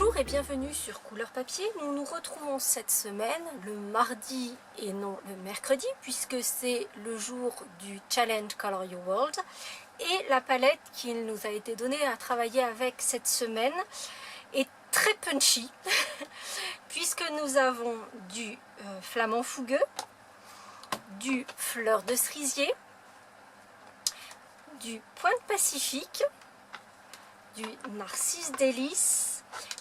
Bonjour et bienvenue sur Couleur Papier. Nous nous retrouvons cette semaine, le mardi et non le mercredi, puisque c'est le jour du Challenge Color Your World. Et la palette qui nous a été donnée à travailler avec cette semaine est très punchy, puisque nous avons du flamant fougueux, du fleur de cerisier, du pointe pacifique, du narcisse délice,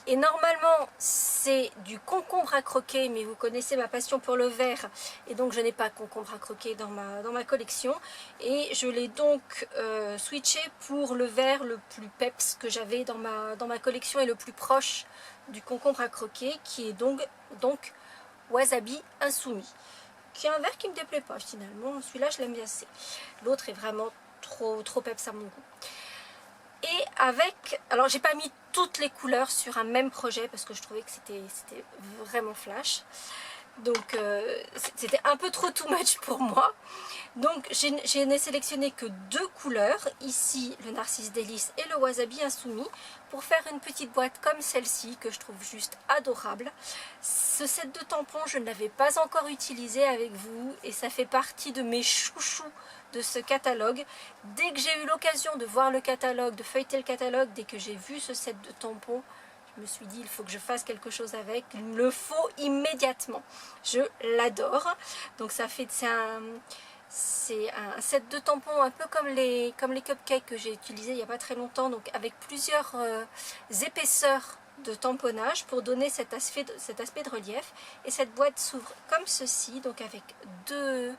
et normalement c'est du concombre à croquer, mais vous connaissez ma passion pour le vert et donc je n'ai pas concombre à croquer dans ma collection, et je l'ai donc switché pour le vert le plus peps que j'avais dans ma collection et le plus proche du concombre à croquer, qui est donc Wasabi Insoumis, qui est un vert qui me déplaît pas finalement. Celui-là je l'aime bien assez, l'autre est vraiment trop peps à mon goût. Et avec, alors j'ai pas mis toutes les couleurs sur un même projet parce que je trouvais que c'était vraiment flash, donc c'était un peu trop too much pour moi. Donc je n'ai sélectionné que deux couleurs, ici le narcisse délice et le wasabi insoumis, pour faire une petite boîte comme celle-ci que je trouve juste adorable. Ce set de tampons je ne l'avais pas encore utilisé avec vous et ça fait partie de mes chouchous de ce catalogue. Dès que j'ai eu l'occasion de voir le catalogue, de feuilleter le catalogue, dès que j'ai vu ce set de tampons, je me suis dit il faut que je fasse quelque chose avec, il me le faut immédiatement. Je l'adore. Donc ça fait, c'est un set de tampons un peu comme les cupcakes que j'ai utilisé il n'y a pas très longtemps, donc avec plusieurs épaisseurs de tamponnage pour donner cet aspect de relief. Et cette boîte s'ouvre comme ceci, donc avec deux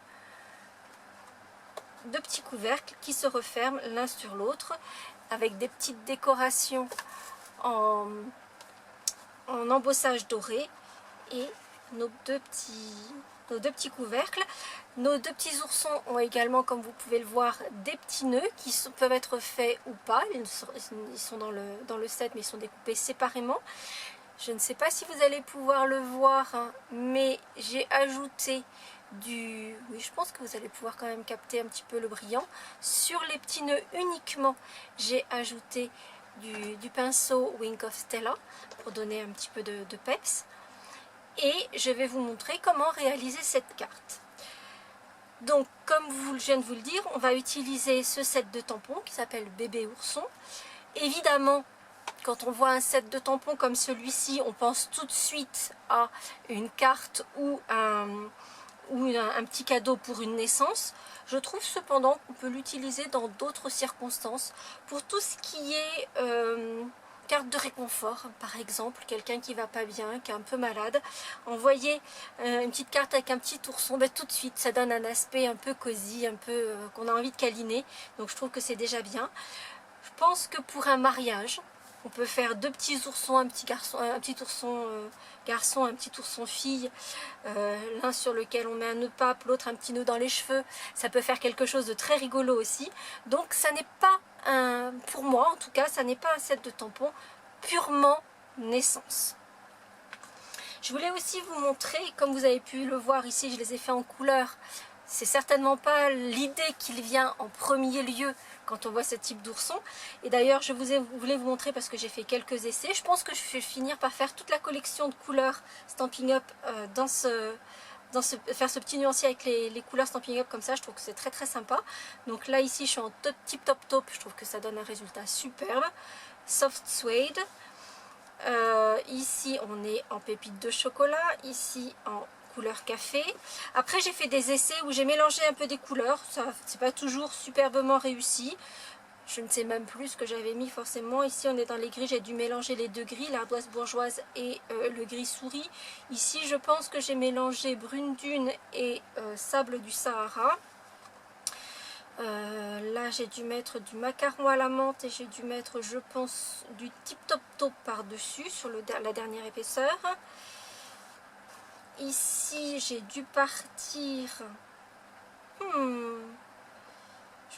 petits couvercles qui se referment l'un sur l'autre, avec des petites décorations en embossage doré, et nos deux petits couvercles. Nos deux petits oursons ont également, comme vous pouvez le voir, des petits nœuds qui peuvent être faits ou pas. Ils sont dans le set, mais ils sont découpés séparément. Je ne sais pas si vous allez pouvoir le voir, hein, mais j'ai ajouté oui, je pense que vous allez pouvoir quand même capter un petit peu le brillant. Sur les petits nœuds uniquement, j'ai ajouté du pinceau Wink of Stella pour donner un petit peu de peps. Et je vais vous montrer comment réaliser cette carte. Donc, comme je viens de vous le dire, on va utiliser ce set de tampons qui s'appelle Bébé Ourson. Évidemment, quand on voit un set de tampons comme celui-ci, on pense tout de suite à une carte ou un petit cadeau pour une naissance. Je trouve cependant qu'on peut l'utiliser dans d'autres circonstances, pour tout ce qui est carte de réconfort, par exemple, quelqu'un qui va pas bien, qui est un peu malade, envoyer une petite carte avec un petit ourson, ben, tout de suite ça donne un aspect un peu cosy, un peu qu'on a envie de câliner, donc je trouve que c'est déjà bien. Je pense que pour un mariage, on peut faire deux petits oursons, un petit ourson garçon, un petit ourson fille, l'un sur lequel on met un nœud de pape, l'autre un petit nœud dans les cheveux. Ça peut faire quelque chose de très rigolo aussi. Donc ça n'est pas pour moi en tout cas, ça n'est pas un set de tampons purement naissance. Je voulais aussi vous montrer, comme vous avez pu le voir ici, je les ai fait en couleur. C'est certainement pas l'idée qu'il vient en premier lieu quand on voit ce type d'ourson. Et d'ailleurs, je voulais vous montrer parce que j'ai fait quelques essais. Je pense que je vais finir par faire toute la collection de couleurs Stampin' Up faire ce petit nuancier avec les couleurs Stampin' Up comme ça. Je trouve que c'est très très sympa. Donc là, ici, je suis en tip top top. Je trouve que ça donne un résultat superbe. Soft Suede. Ici, on est en pépite de chocolat. Ici, en couleur café. Après j'ai fait des essais où j'ai mélangé un peu des couleurs, ça c'est pas toujours superbement réussi, je ne sais même plus ce que j'avais mis forcément. Ici on est dans les gris, j'ai dû mélanger les deux gris, l'ardoise bourgeoise et le gris souris. Ici je pense que j'ai mélangé brune dune et sable du Sahara. Là j'ai dû mettre du macaron à la menthe et j'ai dû mettre, je pense, du tip top top par dessus sur la dernière épaisseur. Ici, j'ai dû partir. Je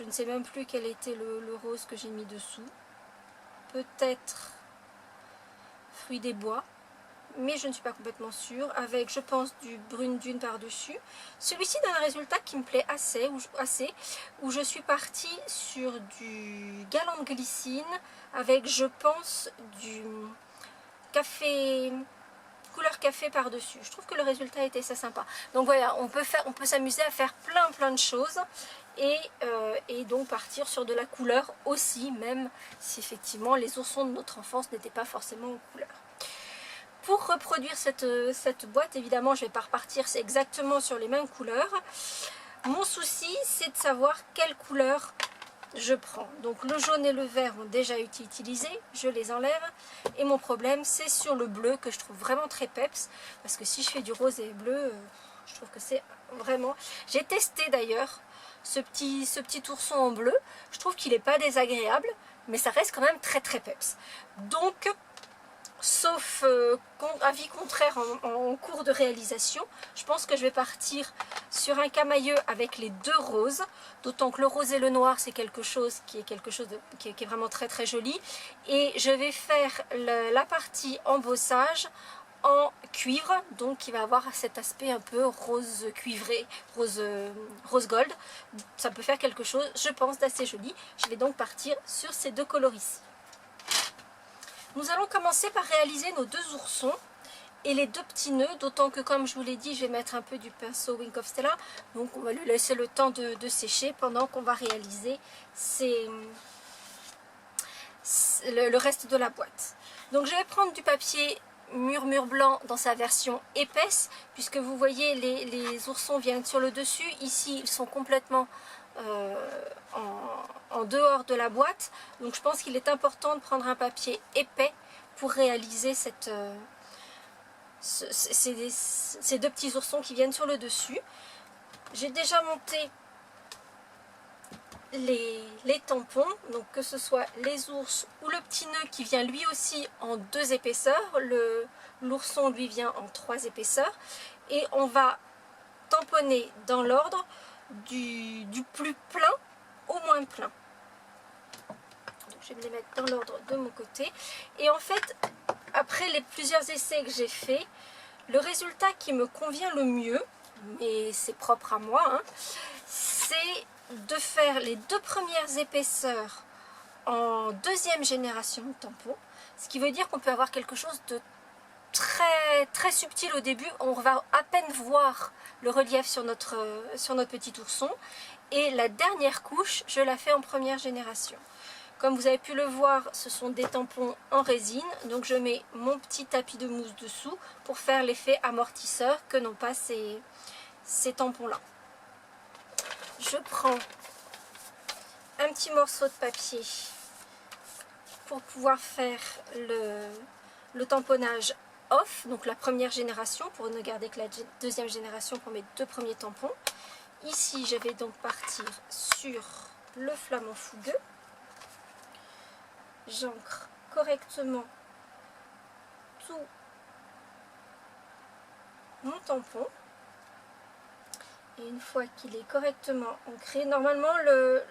ne sais même plus quel était le rose que j'ai mis dessous. Peut-être fruit des bois, mais je ne suis pas complètement sûre. Avec, je pense, du brune dune par-dessus. Celui-ci donne un résultat qui me plaît assez, où je suis partie sur du galant de glycine avec, je pense, café, couleur café par-dessus. Je trouve que le résultat était assez sympa. Donc voilà, on peut s'amuser à faire plein de choses et donc partir sur de la couleur aussi, même si effectivement les oursons de notre enfance n'étaient pas forcément en couleur. Pour reproduire cette boîte, évidemment, je ne vais pas repartir exactement sur les mêmes couleurs. Mon souci, c'est de savoir quelle couleur je prends. Donc le jaune et le vert ont déjà été utilisés, je les enlève. Et mon problème, c'est sur le bleu que je trouve vraiment très peps. Parce que si je fais du rose et bleu, je trouve que c'est vraiment... J'ai testé d'ailleurs ce petit ourson en bleu. Je trouve qu'il n'est pas désagréable, mais ça reste quand même très peps. Donc... sauf avis contraire en cours de réalisation, je pense que je vais partir sur un camailleux avec les deux roses, d'autant que le rose et le noir c'est quelque chose qui est vraiment très joli, et je vais faire la partie embossage en cuivre, donc qui va avoir cet aspect un peu rose cuivré, rose gold. Ça peut faire quelque chose, je pense, d'assez joli. Je vais donc partir sur ces deux coloris-ci. Nous allons commencer par réaliser nos deux oursons et les deux petits nœuds, d'autant que comme je vous l'ai dit, je vais mettre un peu du pinceau Wink of Stella, donc on va lui laisser le temps de sécher pendant qu'on va réaliser le reste de la boîte. Donc je vais prendre du papier murmure blanc dans sa version épaisse, puisque vous voyez les oursons viennent sur le dessus, ici ils sont complètement en dehors de la boîte, donc je pense qu'il est important de prendre un papier épais pour réaliser ces deux petits oursons qui viennent sur le dessus. J'ai déjà monté les tampons, donc que ce soit les ours ou le petit nœud qui vient lui aussi en 2 épaisseurs, l'ourson lui vient en 3 épaisseurs, et on va tamponner dans l'ordre du plus plein au moins plein. Donc, je vais me les mettre dans l'ordre de mon côté, et en fait après les plusieurs essais que j'ai fait, le résultat qui me convient le mieux, mais c'est propre à moi, hein, c'est de faire les 2 premières épaisseurs en 2e génération de tampons, ce qui veut dire qu'on peut avoir quelque chose de très subtil au début. On va à peine voir le relief sur notre petit ourson, et la dernière couche je la fais en 1re génération. Comme vous avez pu le voir, ce sont des tampons en résine, donc je mets mon petit tapis de mousse dessous pour faire l'effet amortisseur que n'ont pas ces tampons là. Je prends un petit morceau de papier pour pouvoir faire le tamponnage off, donc la 1re génération, pour ne garder que la 2e génération pour mes 2 premiers tampons. Ici je vais donc partir sur le flamant fougueux. J'ancre correctement tout mon tampon, et une fois qu'il est correctement ancré, normalement le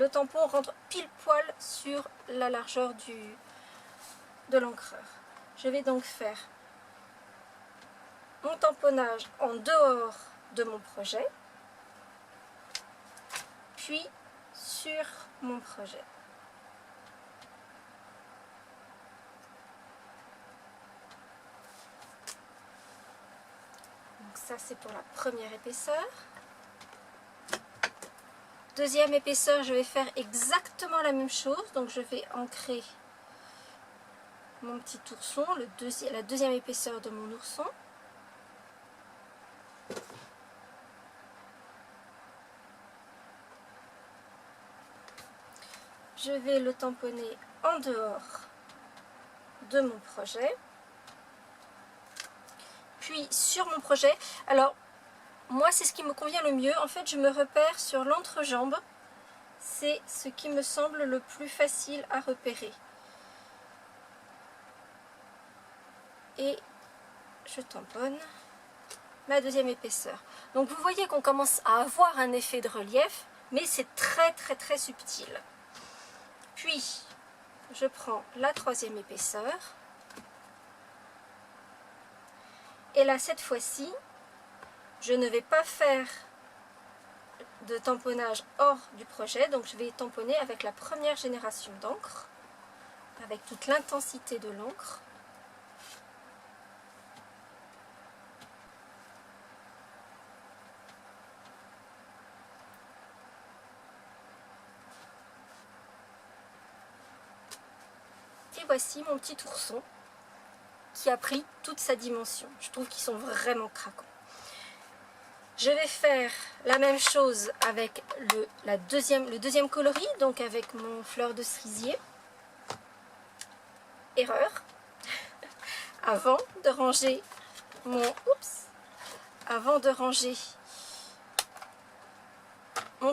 tampon rentre pile poil sur la largeur de l'encreur. Je vais donc faire mon tamponnage en dehors de mon projet, puis sur mon projet. Ça c'est pour la 1re épaisseur. 2e épaisseur, je vais faire exactement la même chose, donc je vais ancrer mon petit ourson, la 2e épaisseur de mon ourson. Je vais le tamponner en dehors de mon projet. Puis sur mon projet, alors moi c'est ce qui me convient le mieux, en fait je me repère sur l'entrejambe, c'est ce qui me semble le plus facile à repérer. Et je tamponne ma 2e épaisseur. Donc vous voyez qu'on commence à avoir un effet de relief, mais c'est très subtil. Puis je prends la 3e épaisseur. Et là, cette fois-ci, je ne vais pas faire de tamponnage hors du projet, donc je vais tamponner avec la 1re génération d'encre avec toute l'intensité de l'encre. Et voici mon petit ourson qui a pris toute sa dimension. Je trouve qu'ils sont vraiment craquants. Je vais faire la même chose avec le deuxième coloris, donc avec mon fleur de cerisier. Erreur. Avant de ranger mon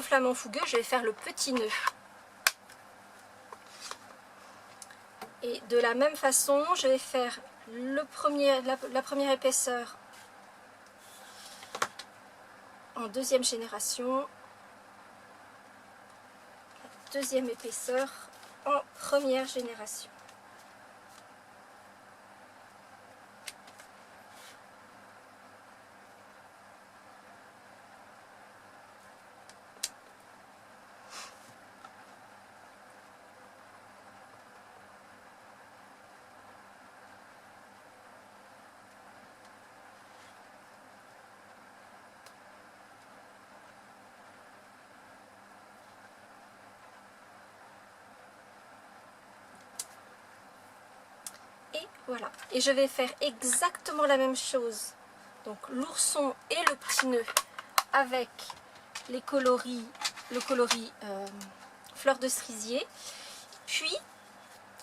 flamant fougueux, je vais faire le petit nœud. Et de la même façon, je vais faire la première épaisseur en deuxième génération, la deuxième épaisseur en première génération. Et voilà. Et je vais faire exactement la même chose. Donc l'ourson et le petit nœud avec le coloris fleur de cerisier. Puis,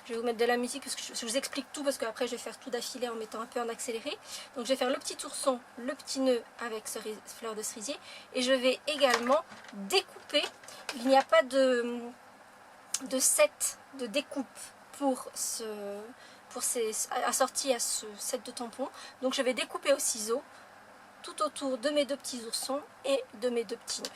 je vais vous mettre de la musique parce que je vous explique tout, parce qu'après je vais faire tout d'affilée en mettant un peu en accéléré. Donc je vais faire le petit ourson, le petit nœud avec fleur de cerisier. Et je vais également découper. Il n'y a pas de set de découpe assorti à ce set de tampons. Donc je vais découper au ciseau tout autour de mes deux petits oursons et de mes deux petits nœuds.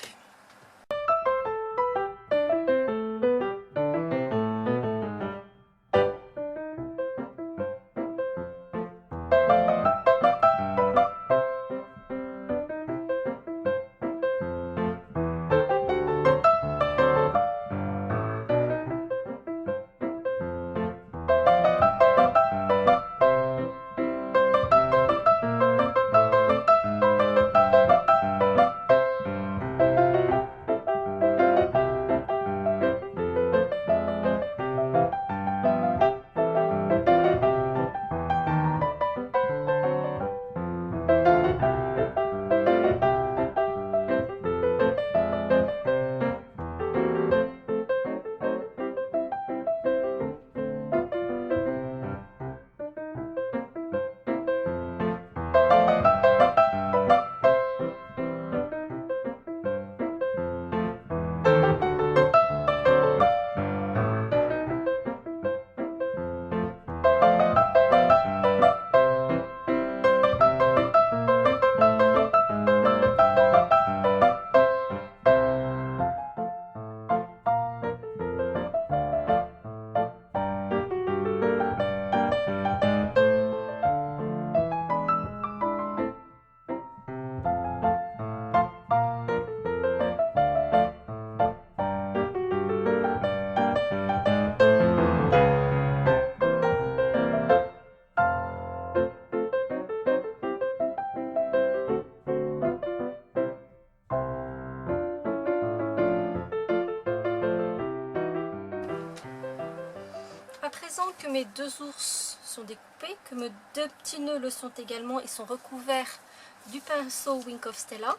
À présent que mes deux ours sont découpés, que mes deux petits nœuds le sont également et sont recouverts du pinceau Wink of Stella,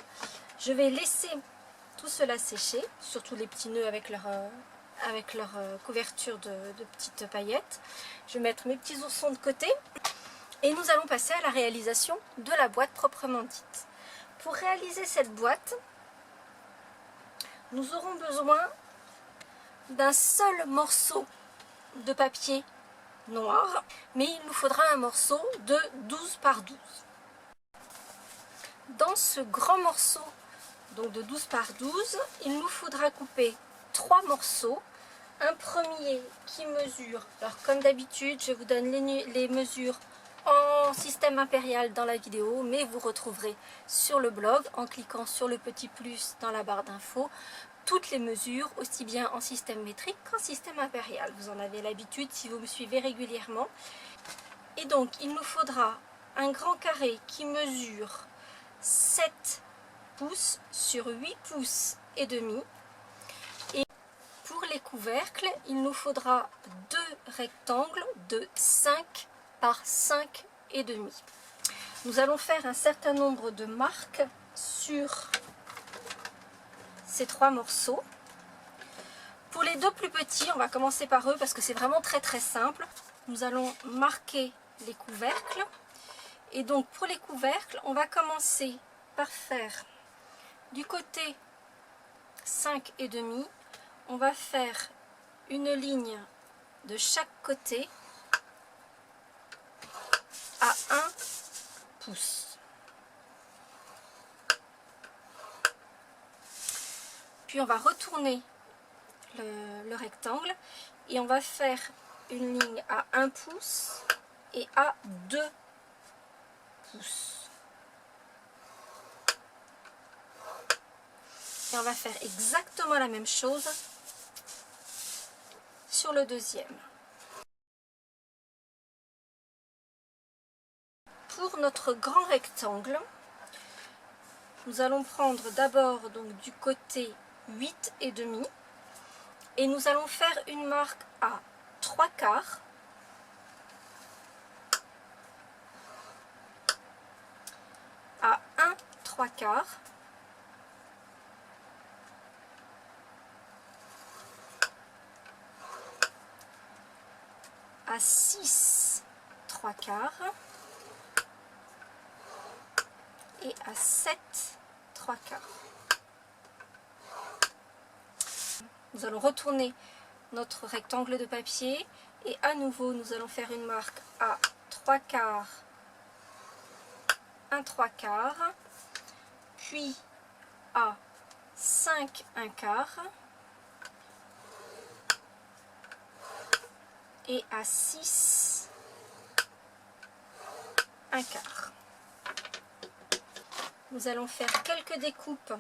je vais laisser tout cela sécher, surtout les petits nœuds avec leur couverture de petites paillettes. Je vais mettre mes petits oursons de côté et nous allons passer à la réalisation de la boîte proprement dite. Pour réaliser cette boîte, nous aurons besoin d'un seul morceau de papier noir, mais il nous faudra un morceau de 12 par 12. Dans ce grand morceau donc de 12 par 12, il nous faudra couper 3 morceaux. Un premier qui mesure, alors comme d'habitude je vous donne les mesures en système impérial dans la vidéo, mais vous retrouverez sur le blog, en cliquant sur le petit plus dans la barre d'infos, toutes les mesures, aussi bien en système métrique qu'en système impérial. Vous en avez l'habitude si vous me suivez régulièrement. Et donc, il nous faudra un grand carré qui mesure 7 pouces sur 8 pouces et demi. Et pour les couvercles, il nous faudra 2 rectangles de 5 par 5 et demi. Nous allons faire un certain nombre de marques sur ces 3 morceaux. Pour les 2 plus petits, on va commencer par eux parce que c'est vraiment très simple. Nous allons marquer les couvercles. Et donc pour les couvercles, on va commencer par faire du côté 5 et demi, on va faire une ligne de chaque côté à 1 pouce. Puis on va retourner le rectangle et on va faire une ligne à 1 pouce et à 2 pouces. Et on va faire exactement la même chose sur le deuxième. Pour notre grand rectangle, nous allons prendre d'abord donc du côté 8 et demi et nous allons faire une marque à 3 quarts, à 1 3 quarts, à 6 3 quarts et à 7 3 quarts. Nous allons retourner notre rectangle de papier et à nouveau nous allons faire une marque à 3 quarts, 1 3 quarts, puis à 5 1 quart et à 6 1 quart. Nous allons faire quelques découpes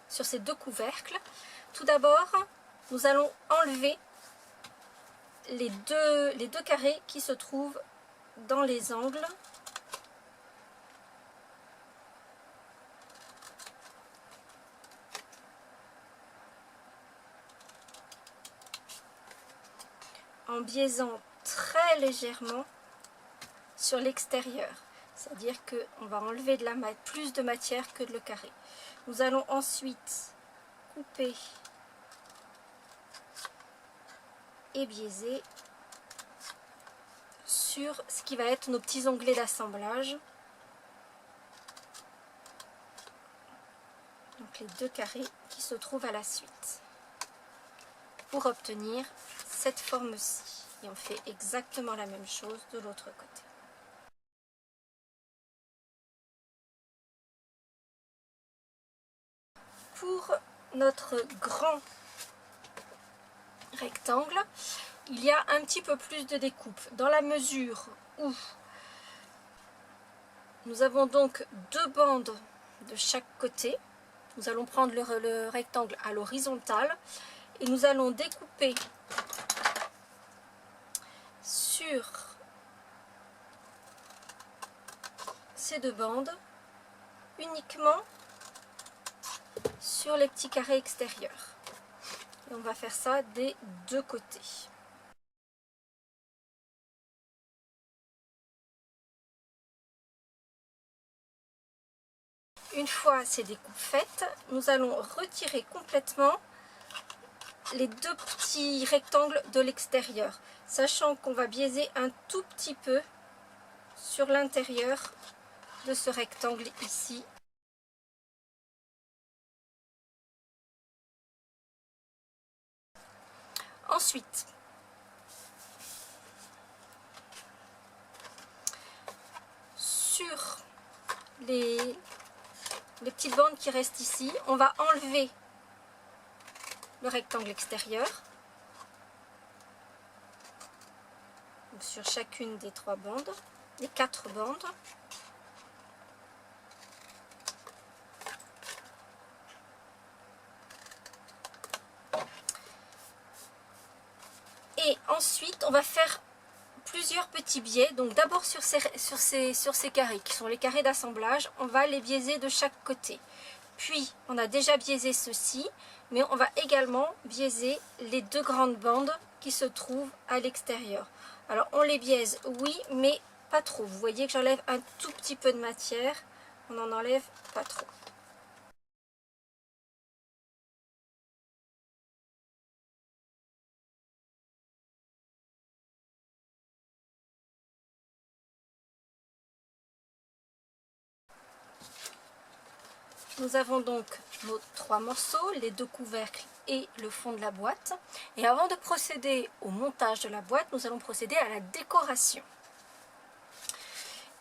sur ces 2 couvercles. Tout d'abord, nous allons enlever les deux carrés qui se trouvent dans les angles. En biaisant très légèrement sur l'extérieur. C'est-à-dire qu'on va enlever plus de matière que le carré. Nous allons ensuite couper et biaiser sur ce qui va être nos petits onglets d'assemblage. Donc les 2 carrés qui se trouvent à la suite. Pour obtenir cette forme-ci. Et on fait exactement la même chose de l'autre côté. Pour notre grand rectangle, il y a un petit peu plus de découpe dans la mesure où nous avons donc 2 bandes de chaque côté. Nous allons prendre le rectangle à l'horizontale et nous allons découper sur ces 2 bandes uniquement sur les petits carrés extérieurs. Et on va faire ça des 2 côtés. Une fois ces découpes faites, nous allons retirer complètement les 2 petits rectangles de l'extérieur, sachant qu'on va biaiser un tout petit peu sur l'intérieur de ce rectangle ici. Ensuite, sur les petites bandes qui restent ici, on va enlever le rectangle extérieur, donc sur chacune des 3 bandes. les 4 bandes. Et ensuite, on va faire plusieurs petits biais. Donc d'abord sur ces carrés, qui sont les carrés d'assemblage, on va les biaiser de chaque côté. Puis, on a déjà biaisé ceci, mais on va également biaiser les 2 grandes bandes qui se trouvent à l'extérieur. Alors, on les biaise, oui, mais pas trop. Vous voyez que j'enlève un tout petit peu de matière. On n'en enlève pas trop. Nous avons donc nos 3 morceaux, les 2 couvercles et le fond de la boîte. Et avant de procéder au montage de la boîte, nous allons procéder à la décoration.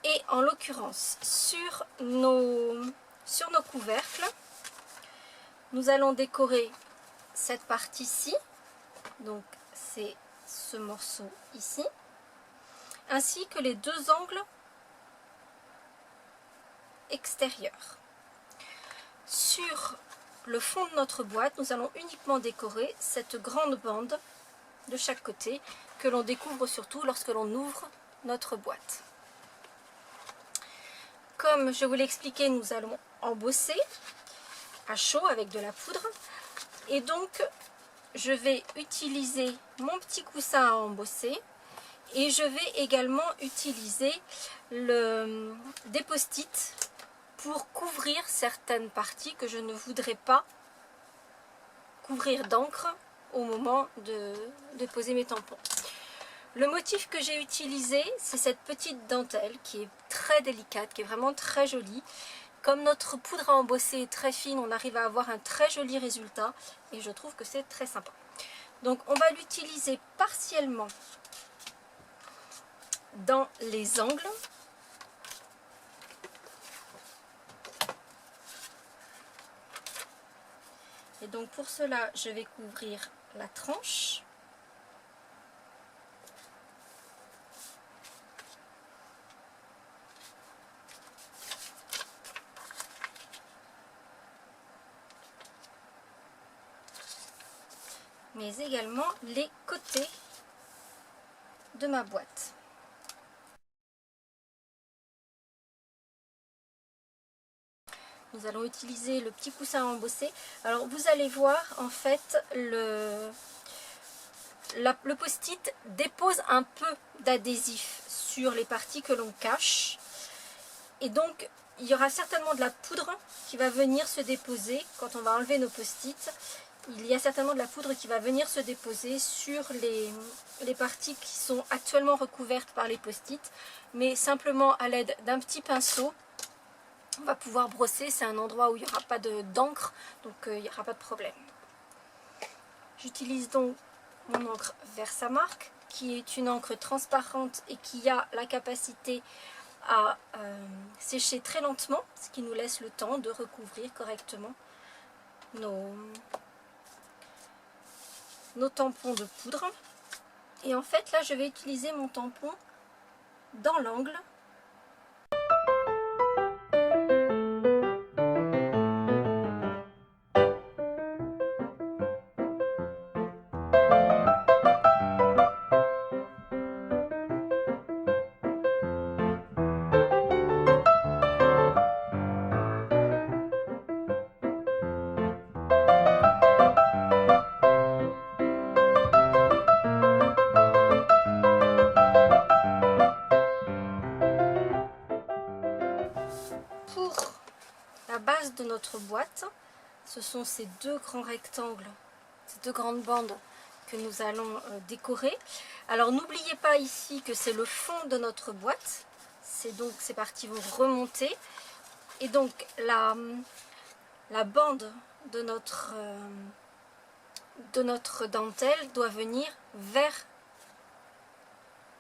Et en l'occurrence, sur nos couvercles, nous allons décorer cette partie-ci. Donc c'est ce morceau ici, ainsi que les 2 angles extérieurs. Sur le fond de notre boîte, nous allons uniquement décorer cette grande bande de chaque côté que l'on découvre surtout lorsque l'on ouvre notre boîte. Comme je vous l'ai expliqué, nous allons embosser à chaud avec de la poudre. Et donc, je vais utiliser mon petit coussin à embosser et je vais également utiliser des post-it pour couvrir certaines parties que je ne voudrais pas couvrir d'encre au moment de poser mes tampons. Le motif que j'ai utilisé, c'est cette petite dentelle qui est très délicate, qui est vraiment très jolie. Comme notre poudre à embosser est très fine, on arrive à avoir un très joli résultat et je trouve que c'est très sympa. Donc on va l'utiliser partiellement dans les angles. Et donc pour cela, je vais couvrir la tranche. Mais également les côtés de ma boîte. Nous allons utiliser le petit coussin à embosser. Alors vous allez voir, en fait, le post-it dépose un peu d'adhésif sur les parties que l'on cache. Et donc, il y aura certainement de la poudre qui va venir se déposer quand on va enlever nos post-it. Il y a certainement de la poudre qui va venir se déposer sur les parties qui sont actuellement recouvertes par les post-it. Mais simplement à l'aide d'un petit pinceau, on va pouvoir brosser. C'est un endroit où il n'y aura pas d'encre, donc il n'y aura pas de problème. J'utilise donc mon encre Versamark, qui est une encre transparente et qui a la capacité à sécher très lentement, ce qui nous laisse le temps de recouvrir correctement nos tampons de poudre. Et en fait là je vais utiliser mon tampon dans l'angle. Pour la base de notre boîte, ce sont ces 2 grands rectangles, ces 2 grandes bandes que nous allons décorer. Alors n'oubliez pas ici que c'est le fond de notre boîte, donc ces parties vont remonter et donc la bande de notre dentelle doit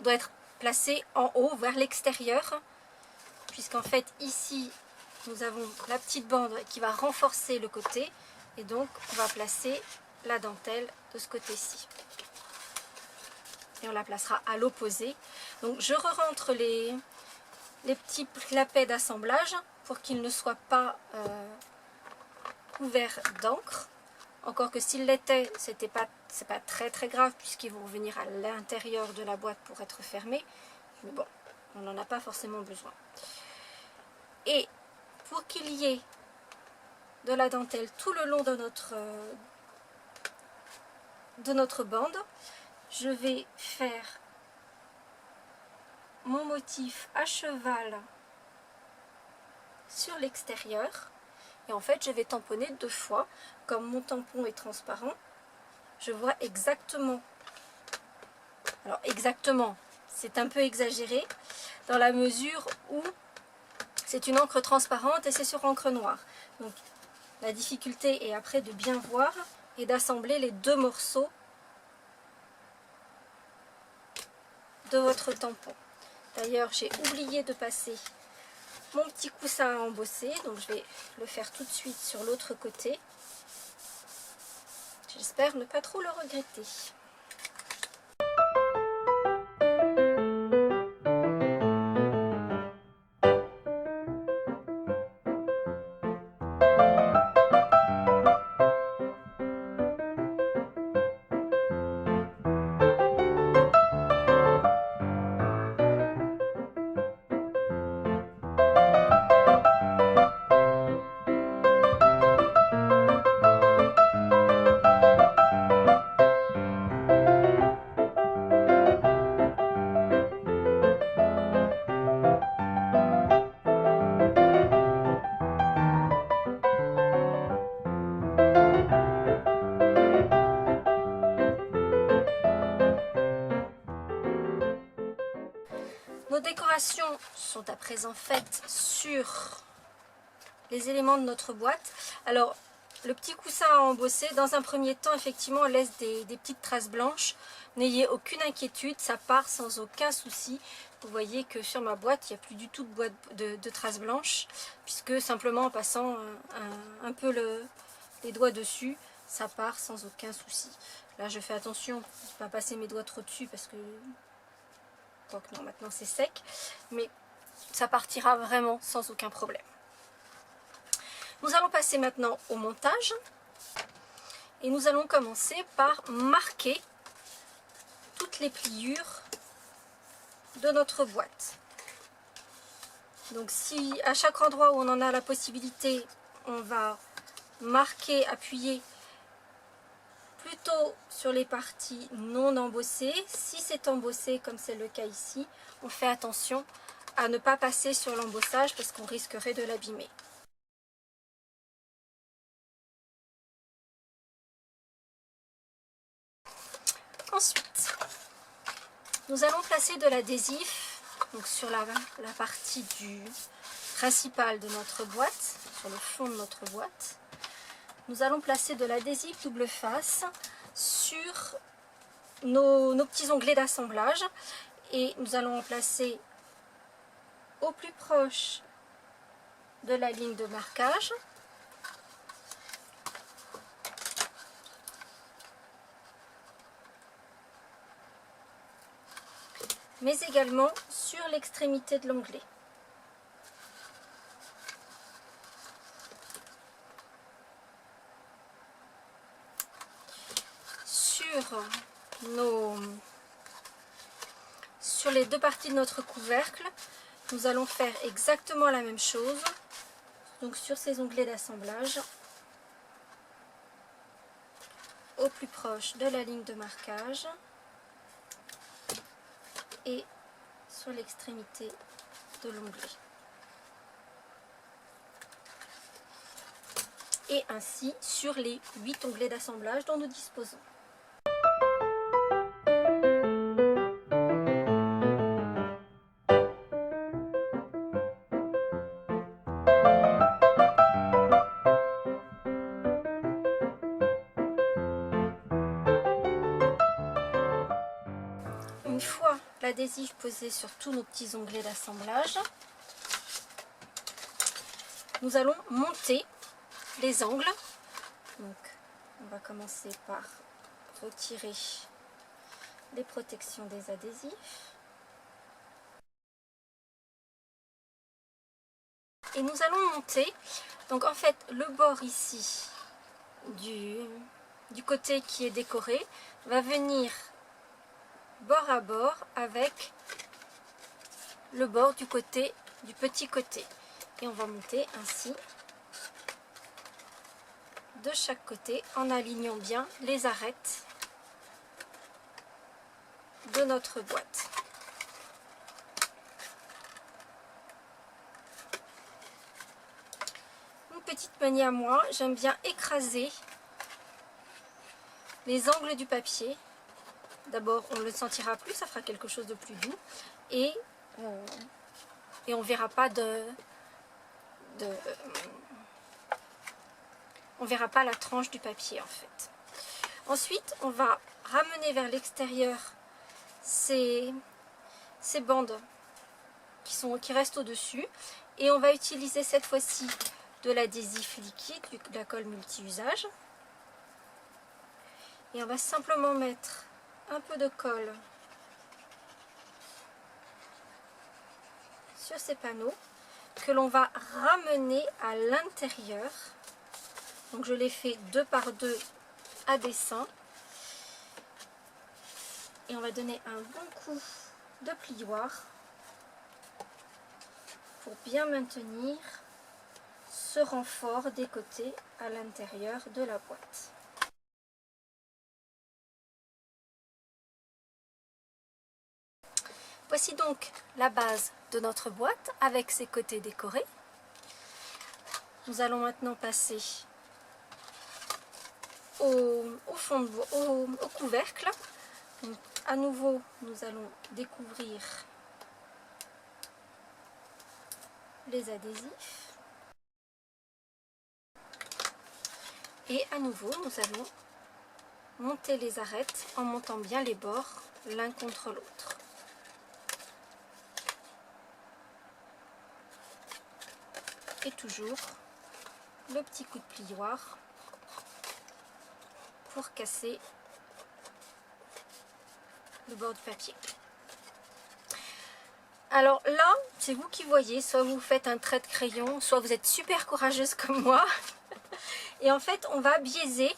être placée en haut vers l'extérieur, puisqu'en fait ici nous avons la petite bande qui va renforcer le côté et donc on va placer la dentelle de ce côté-ci. Et on la placera à l'opposé. Donc je re-rentre les les petits clapets d'assemblage pour qu'ils ne soient pas couverts d'encre. Encore que s'ils l'étaient, c'est pas très grave puisqu'ils vont venir à l'intérieur de la boîte pour être fermés. Mais bon, on n'en a pas forcément besoin. Et pour qu'il y ait de la dentelle tout le long de notre bande, je vais faire mon motif à cheval sur l'extérieur. Et en fait, je vais tamponner 2 fois. Comme mon tampon est transparent, je vois exactement. Alors exactement, c'est un peu exagéré dans la mesure où c'est une encre transparente et c'est sur encre noire. Donc la difficulté est après de bien voir et d'assembler les 2 morceaux de votre tampon. D'ailleurs, j'ai oublié de passer mon petit coussin à embosser, donc je vais le faire tout de suite sur l'autre côté. J'espère ne pas trop le regretter. Nos décorations sont à présent faites sur les éléments de notre boîte. Alors, le petit coussin à embosser, dans un premier temps, effectivement, laisse des petites traces blanches. N'ayez aucune inquiétude, ça part sans aucun souci. Vous voyez que sur ma boîte, il n'y a plus du tout de traces blanches, puisque simplement en passant un peu les doigts dessus, ça part sans aucun souci. Là, je fais attention de ne pas passer mes doigts trop dessus, parce que... Donc non, maintenant c'est sec, mais ça partira vraiment sans aucun problème. Nous allons passer maintenant au montage et nous allons commencer par marquer toutes les pliures de notre boîte. Donc si à chaque endroit où on en a la possibilité, on va marquer, appuyer plutôt sur les parties non embossées. Si c'est embossé comme c'est le cas ici, on fait attention à ne pas passer sur l'embossage parce qu'on risquerait de l'abîmer. Ensuite, nous allons placer de l'adhésif donc sur la partie principale de notre boîte, sur le fond de notre boîte. Nous allons placer de l'adhésif double face sur nos petits onglets d'assemblage et nous allons en placer au plus proche de la ligne de marquage. Mais également sur l'extrémité de l'onglet. Sur les 2 parties de notre couvercle, nous allons faire exactement la même chose. Donc sur ces onglets d'assemblage, au plus proche de la ligne de marquage et sur l'extrémité de l'onglet. Et ainsi sur les 8 onglets d'assemblage dont nous disposons. Une fois l'adhésif posé sur tous nos petits onglets d'assemblage, nous allons monter les angles. Donc, on va commencer par retirer les protections des adhésifs. et nous allons monter. Donc en fait le bord ici du côté qui est décoré va venir bord à bord avec le bord du petit côté, et on va monter ainsi de chaque côté en alignant bien les arêtes de notre boîte. Une petite manie à moi, j'aime bien écraser les angles du papier. D'abord on le sentira plus, ça fera quelque chose de plus doux, et on verra pas on verra pas la tranche du papier en fait. Ensuite on va ramener vers l'extérieur ces bandes qui restent au dessus, et on va utiliser cette fois-ci de l'adhésif liquide, de la colle multi-usage, et on va simplement mettre un peu de colle sur ces panneaux que l'on va ramener à l'intérieur. Donc je les fais 2 par 2 à dessin, et on va donner un bon coup de plioir pour bien maintenir ce renfort des côtés à l'intérieur de la boîte. Voici donc la base de notre boîte avec ses côtés décorés. Nous allons maintenant passer au couvercle. Donc, à nouveau, nous allons découvrir les adhésifs. Et à nouveau, nous allons monter les arêtes en montant bien les bords l'un contre l'autre. Et toujours le petit coup de plioir pour casser le bord du papier. Alors là, c'est vous qui voyez, soit vous faites un trait de crayon, soit vous êtes super courageuse comme moi. Et en fait, on va biaiser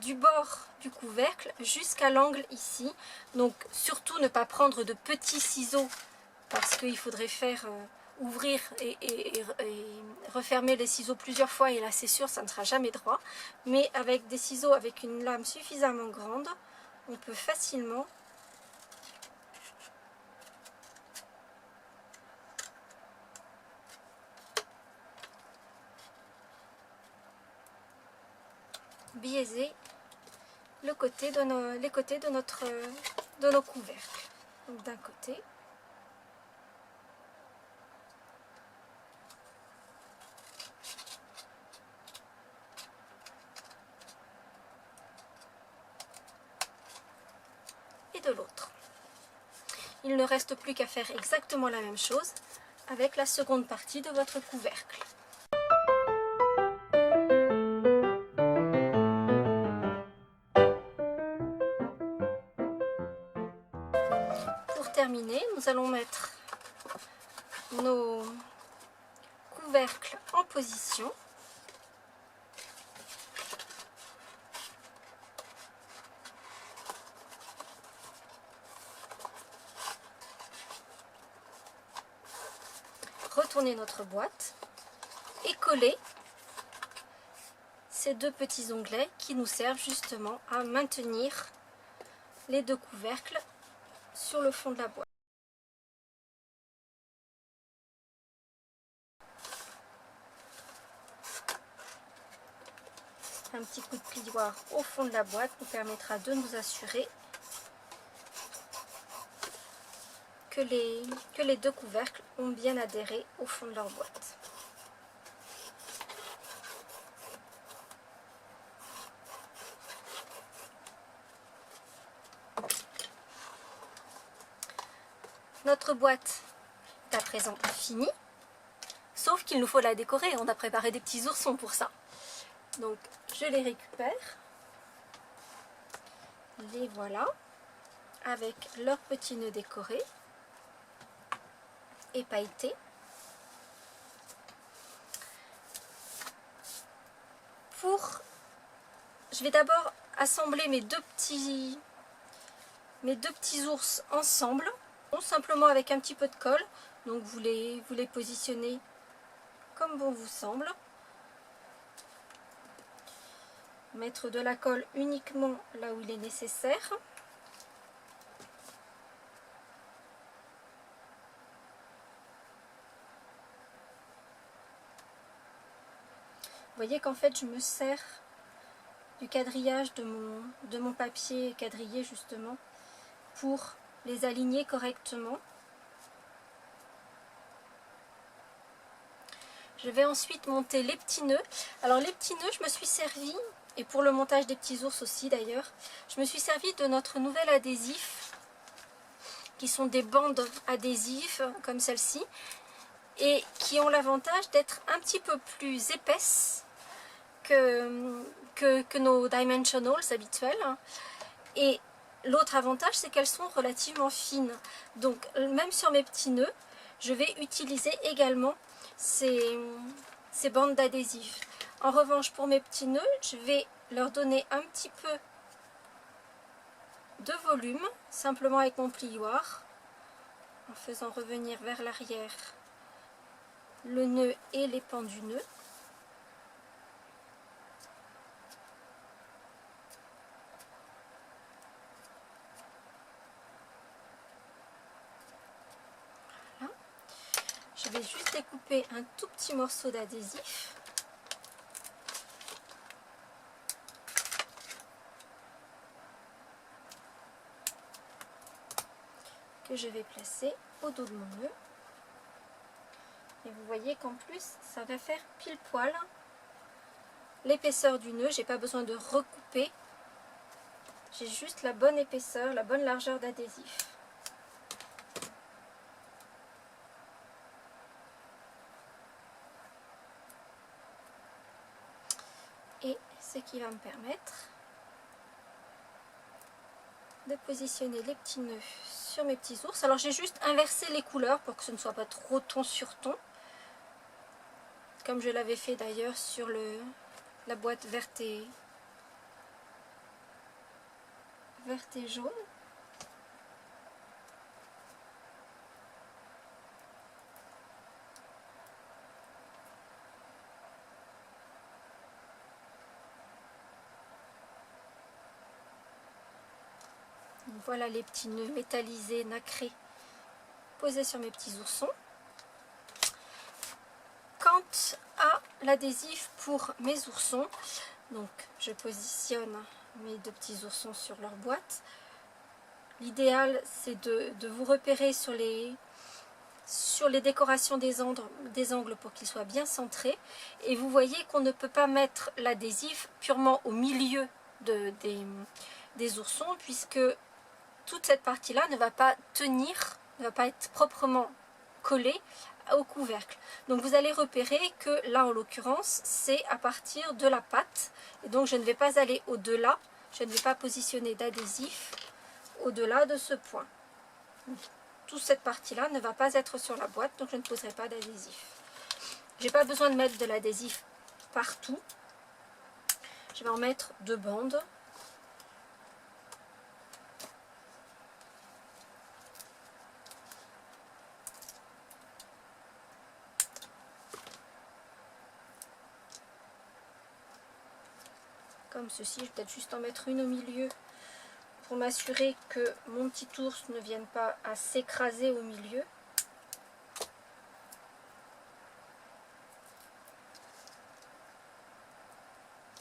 du bord du couvercle jusqu'à l'angle ici. Donc surtout ne pas prendre de petits ciseaux, parce qu'il faudrait faire ouvrir et refermer les ciseaux plusieurs fois, et là c'est sûr ça ne sera jamais droit. Mais avec des ciseaux avec une lame suffisamment grande, on peut facilement biaiser les côtés de nos couvercles. Donc d'un côté et de l'autre. Il ne reste plus qu'à faire exactement la même chose avec la seconde partie de votre couvercle. Pour terminer, nous allons mettre nos couvercles en position. Retourner notre boîte et coller ces deux petits onglets qui nous servent justement à maintenir les deux couvercles sur le fond de la boîte. Un petit coup de plioir au fond de la boîte nous permettra de nous assurer que les deux couvercles ont bien adhéré au fond de leur boîte. Notre boîte est à présent finie, sauf qu'il nous faut la décorer. On a préparé des petits oursons pour ça. Donc je les récupère, les voilà, avec leurs petits nœuds décorés et pailletés. Je vais d'abord assembler mes deux petits ours ensemble, simplement avec un petit peu de colle. Donc vous les positionnez comme bon vous semble. Mettre de la colle uniquement là où il est nécessaire. Vous voyez qu'en fait je me sers du quadrillage de mon papier quadrillé justement pour les aligner correctement. Je vais ensuite monter les petits nœuds. Alors les petits nœuds, je me suis servi, et pour le montage des petits ours aussi d'ailleurs, je me suis servi de notre nouvel adhésif, qui sont des bandes adhésives comme celle-ci, et qui ont l'avantage d'être un petit peu plus épaisses que nos dimensionals habituels. Et l'autre avantage, c'est qu'elles sont relativement fines. Donc même sur mes petits nœuds, je vais utiliser également ces bandes d'adhésif. En revanche, pour mes petits nœuds, je vais leur donner un petit peu de volume, simplement avec mon plioir, en faisant revenir vers l'arrière le nœud et les pans du nœud. Voilà. Je vais juste découper un tout petit morceau d'adhésif. Que je vais placer au dos de mon nœud. Et vous voyez qu'en plus, ça va faire pile poil l'épaisseur du nœud. J'ai pas besoin de recouper. J'ai juste la bonne épaisseur, la bonne largeur d'adhésif. Et ce qui va me permettre de positionner les petits nœuds sur mes petits ours. Alors j'ai juste inversé les couleurs pour que ce ne soit pas trop ton sur ton, comme je l'avais fait d'ailleurs sur la boîte verte et jaune. Donc voilà les petits nœuds métallisés, nacrés, posés sur mes petits oursons. Quant à l'adhésif pour mes oursons, donc je positionne mes deux petits oursons sur leur boîte. L'idéal, c'est de vous repérer sur les décorations des angles pour qu'ils soient bien centrés. Et vous voyez qu'on ne peut pas mettre l'adhésif purement au milieu des oursons, puisque toute cette partie-là ne va pas tenir, ne va pas être proprement collée au couvercle. Donc vous allez repérer que là, en l'occurrence, c'est à partir de la patte. Et donc je ne vais pas aller au-delà, je ne vais pas positionner d'adhésif au-delà de ce point. Toute cette partie-là ne va pas être sur la boîte, donc je ne poserai pas d'adhésif. Je n'ai pas besoin de mettre de l'adhésif partout. Je vais en mettre 2 bandes. Comme ceci, je vais peut-être juste en mettre une au milieu pour m'assurer que mon petit ours ne vienne pas à s'écraser au milieu.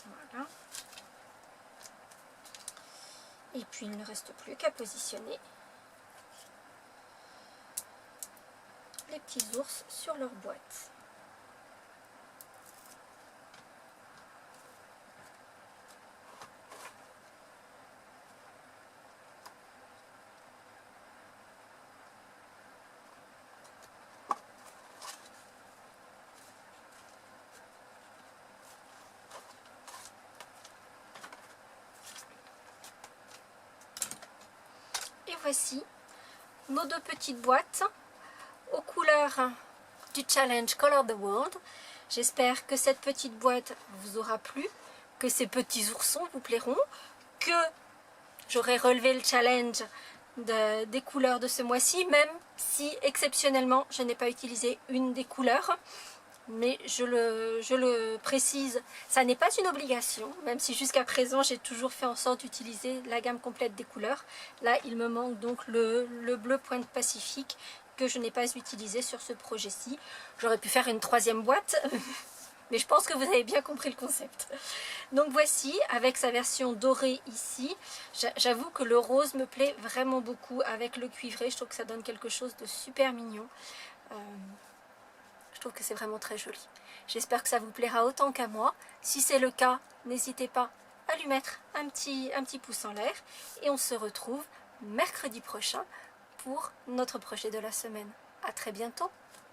Voilà. Et puis il ne reste plus qu'à positionner les petits ours sur leur boîte. Et voici nos 2 petites boîtes aux couleurs du challenge Color the World. J'espère que cette petite boîte vous aura plu. que ces petits oursons vous plairont, que j'aurai relevé le challenge des couleurs de ce mois-ci, même si exceptionnellement je n'ai pas utilisé une des couleurs. Mais je le précise, ça n'est pas une obligation, même si jusqu'à présent j'ai toujours fait en sorte d'utiliser la gamme complète des couleurs. Là il me manque donc le bleu pointe Pacifique que je n'ai pas utilisé sur ce projet-ci. J'aurais pu faire une troisième boîte, mais je pense que vous avez bien compris le concept. Donc voici, avec sa version dorée ici, j'avoue que le rose me plaît vraiment beaucoup avec le cuivré, je trouve que ça donne quelque chose de super mignon. Je trouve que c'est vraiment très joli. J'espère que ça vous plaira autant qu'à moi. Si c'est le cas, n'hésitez pas à lui mettre un petit pouce en l'air. Et on se retrouve mercredi prochain pour notre projet de la semaine. À très bientôt.